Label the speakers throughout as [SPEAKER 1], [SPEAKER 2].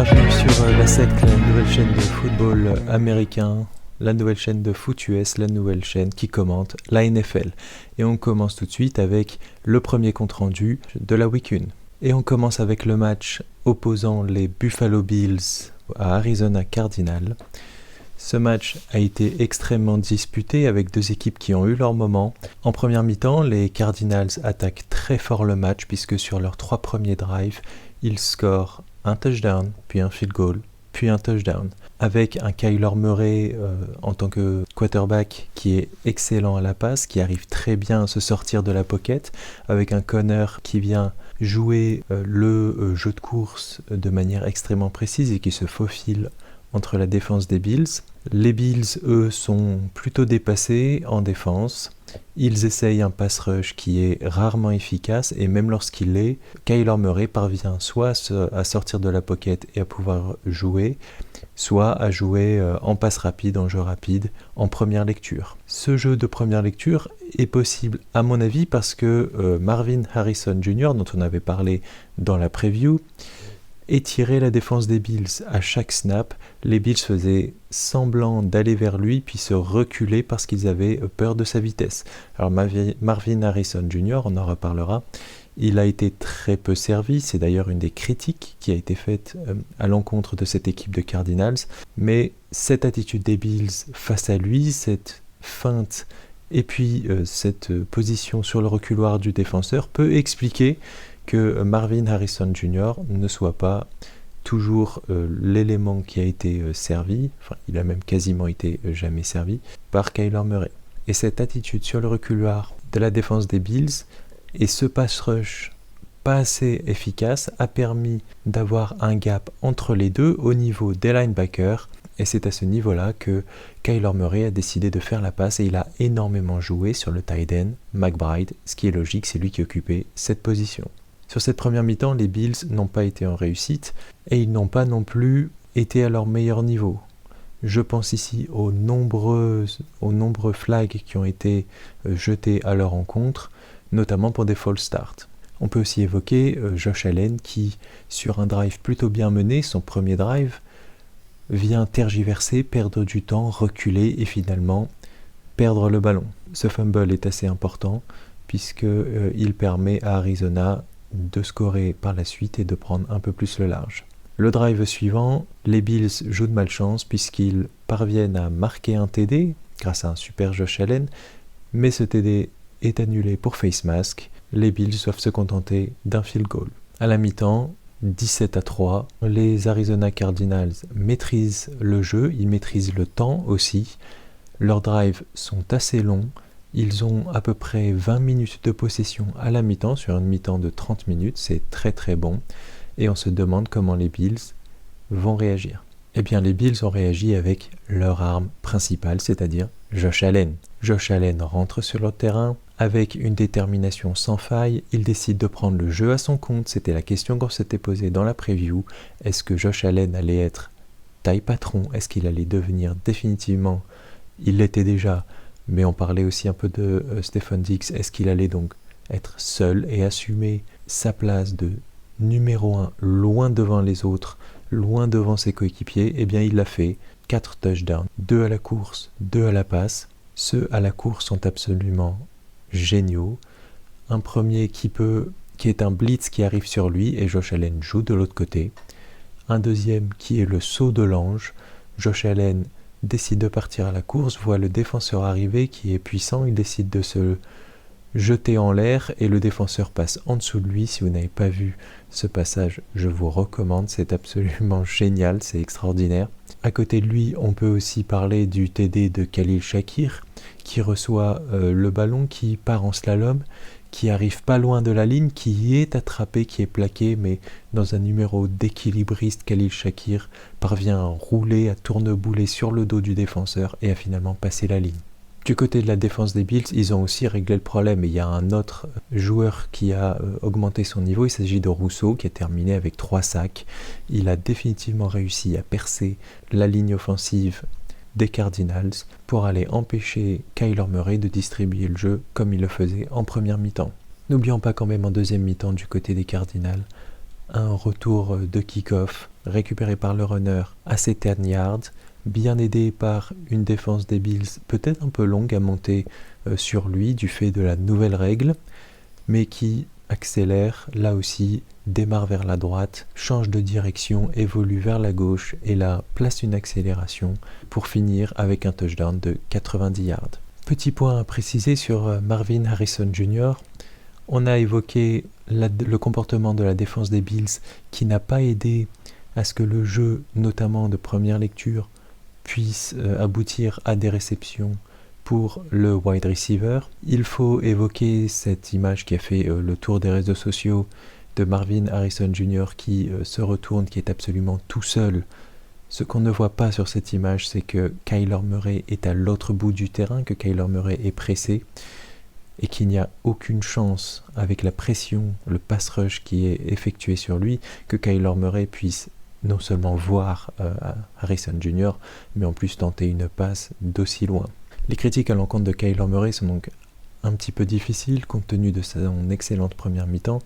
[SPEAKER 1] Bienvenue sur La Sec, la nouvelle chaîne de football américain, la nouvelle chaîne de foot US, la nouvelle chaîne qui commente la NFL. Et on commence tout de suite avec le premier compte-rendu de la Week 1. Et on commence avec le match opposant les Buffalo Bills à Arizona Cardinals. Ce match a été extrêmement disputé avec deux équipes qui ont eu leur moment. En première mi-temps, les Cardinals attaquent très fort le match puisque sur leurs 3 premiers drives, ils scorent un touchdown, puis un field goal, puis un touchdown. Avec un Kyler Murray en tant que quarterback qui est excellent à la passe, qui arrive très bien à se sortir de la pocket, avec un Connor qui vient jouer le jeu de course de manière extrêmement précise et qui se faufile entre la défense des Bills. Les Bills, eux, sont plutôt dépassés en défense. Ils essayent un pass rush qui est rarement efficace et même lorsqu'il l'est, Kyler Murray parvient soit à sortir de la pocket et à pouvoir jouer, soit à jouer en passe rapide, en jeu rapide, en première lecture. Ce jeu de première lecture est possible à mon avis parce que Marvin Harrison Jr., dont on avait parlé dans la preview, étirait la défense des Bills à chaque snap. Les Bills faisaient semblant d'aller vers lui puis se reculer parce qu'ils avaient peur de sa vitesse. Alors Marvin Harrison Jr., on en reparlera, il a été très peu servi, c'est d'ailleurs une des critiques qui a été faite à l'encontre de cette équipe de Cardinals, mais cette attitude des Bills face à lui, cette feinte et puis cette position sur le reculoir du défenseur peut expliquer que Marvin Harrison Jr. ne soit pas toujours l'élément qui a été servi, enfin il a même quasiment été jamais servi, par Kyler Murray. Et cette attitude sur le reculoir de la défense des Bills et ce pass rush pas assez efficace a permis d'avoir un gap entre les deux au niveau des linebackers. Et c'est à ce niveau-là que Kyler Murray a décidé de faire la passe et il a énormément joué sur le tight end McBride, ce qui est logique, c'est lui qui occupait cette position. Sur cette première mi-temps, les Bills n'ont pas été en réussite et ils n'ont pas non plus été à leur meilleur niveau. Je pense ici aux nombreux flags qui ont été jetés à leur encontre, notamment pour des false starts. On peut aussi évoquer Josh Allen qui, sur un drive plutôt bien mené, son premier drive, vient tergiverser, perdre du temps, reculer et finalement perdre le ballon. Ce fumble est assez important puisqu'il permet à Arizona de scorer par la suite et de prendre un peu plus le large. Le drive suivant, les Bills jouent de malchance puisqu'ils parviennent à marquer un TD grâce à un super Josh Allen, mais ce TD est annulé pour face mask. Les Bills doivent se contenter d'un field goal. À la mi-temps, 17-3, les Arizona Cardinals maîtrisent le jeu, ils maîtrisent le temps aussi. Leurs drives sont assez longs. Ils ont à peu près 20 minutes de possession à la mi-temps, sur une mi-temps de 30 minutes, c'est très très bon. Et on se demande comment les Bills vont réagir. Eh bien les Bills ont réagi avec leur arme principale, c'est-à-dire Josh Allen. Josh Allen rentre sur le terrain avec une détermination sans faille, il décide de prendre le jeu à son compte. C'était la question qu'on s'était posée dans la preview. Est-ce que Josh Allen allait être taille patron? Est-ce qu'il allait devenir définitivement, il l'était déjà, mais on parlait aussi un peu de Stefon Diggs, est-ce qu'il allait donc être seul et assumer sa place de numéro 1, loin devant les autres, loin devant ses coéquipiers? Eh bien il l'a fait, 4 touchdowns, 2 à la course, 2 à la passe. Ceux à la course sont absolument géniaux. Un premier qui est un blitz qui arrive sur lui et Josh Allen joue de l'autre côté. Un deuxième qui est le saut de l'ange. Josh Allen décide de partir à la course, voit le défenseur arriver qui est puissant, il décide de se jeter en l'air et le défenseur passe en dessous de lui. Si vous n'avez pas vu ce passage, je vous recommande, c'est absolument génial, c'est extraordinaire. À côté de lui, on peut aussi parler du TD de Khalil Shakir qui reçoit le ballon, qui part en slalom, qui arrive pas loin de la ligne, qui est attrapé, qui est plaqué, mais dans un numéro d'équilibriste, Khalil Shakir parvient à rouler, à tournebouler sur le dos du défenseur et à finalement passer la ligne. Du côté de la défense des Bills, ils ont aussi réglé le problème et il y a un autre joueur qui a augmenté son niveau, il s'agit de Rousseau qui a terminé avec 3 sacs. Il a définitivement réussi à percer la ligne offensive des Cardinals pour aller empêcher Kyler Murray de distribuer le jeu comme il le faisait en première mi-temps. N'oublions pas quand même en deuxième mi-temps du côté des Cardinals, un retour de kick-off récupéré par le runner assez 10 yards, bien aidé par une défense des Bills peut-être un peu longue à monter sur lui du fait de la nouvelle règle, mais qui accélère là aussi, démarre vers la droite, change de direction, évolue vers la gauche et là place une accélération pour finir avec un touchdown de 90 yards. Petit point à préciser sur Marvin Harrison Jr. On a évoqué le comportement de la défense des Bills qui n'a pas aidé à ce que le jeu, notamment de première lecture, puisse aboutir à des réceptions pour le wide receiver. Il faut évoquer cette image qui a fait le tour des réseaux sociaux de Marvin Harrison Jr. qui se retourne, qui est absolument tout seul. Ce qu'on ne voit pas sur cette image, c'est que Kyler Murray est à l'autre bout du terrain, que Kyler Murray est pressé et qu'il n'y a aucune chance, avec la pression, le pass rush qui est effectué sur lui, que Kyler Murray puisse non seulement voir Harrison Jr., mais en plus tenter une passe d'aussi loin. Les critiques à l'encontre de Kyler Murray sont donc un petit peu difficiles compte tenu de son excellente première mi-temps.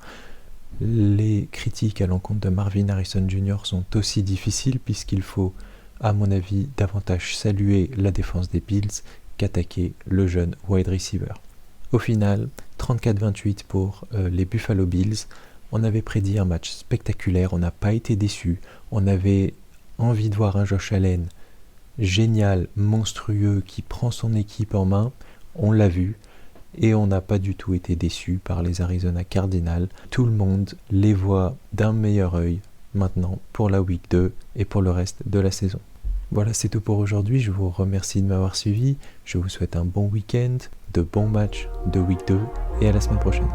[SPEAKER 1] Les critiques à l'encontre de Marvin Harrison Jr. sont aussi difficiles puisqu'il faut, à mon avis, davantage saluer la défense des Bills qu'attaquer le jeune wide receiver. Au final, 34-28 pour les Buffalo Bills. On avait prédit un match spectaculaire, on n'a pas été déçus. On avait envie de voir un Josh Allen génial, monstrueux, qui prend son équipe en main. On l'a vu. Et on n'a pas du tout été déçus par les Arizona Cardinals. Tout le monde les voit d'un meilleur œil maintenant pour la Week 2 et pour le reste de la saison. Voilà, c'est tout pour aujourd'hui. Je vous remercie de m'avoir suivi. Je vous souhaite un bon week-end, de bons matchs de Week 2 et à la semaine prochaine.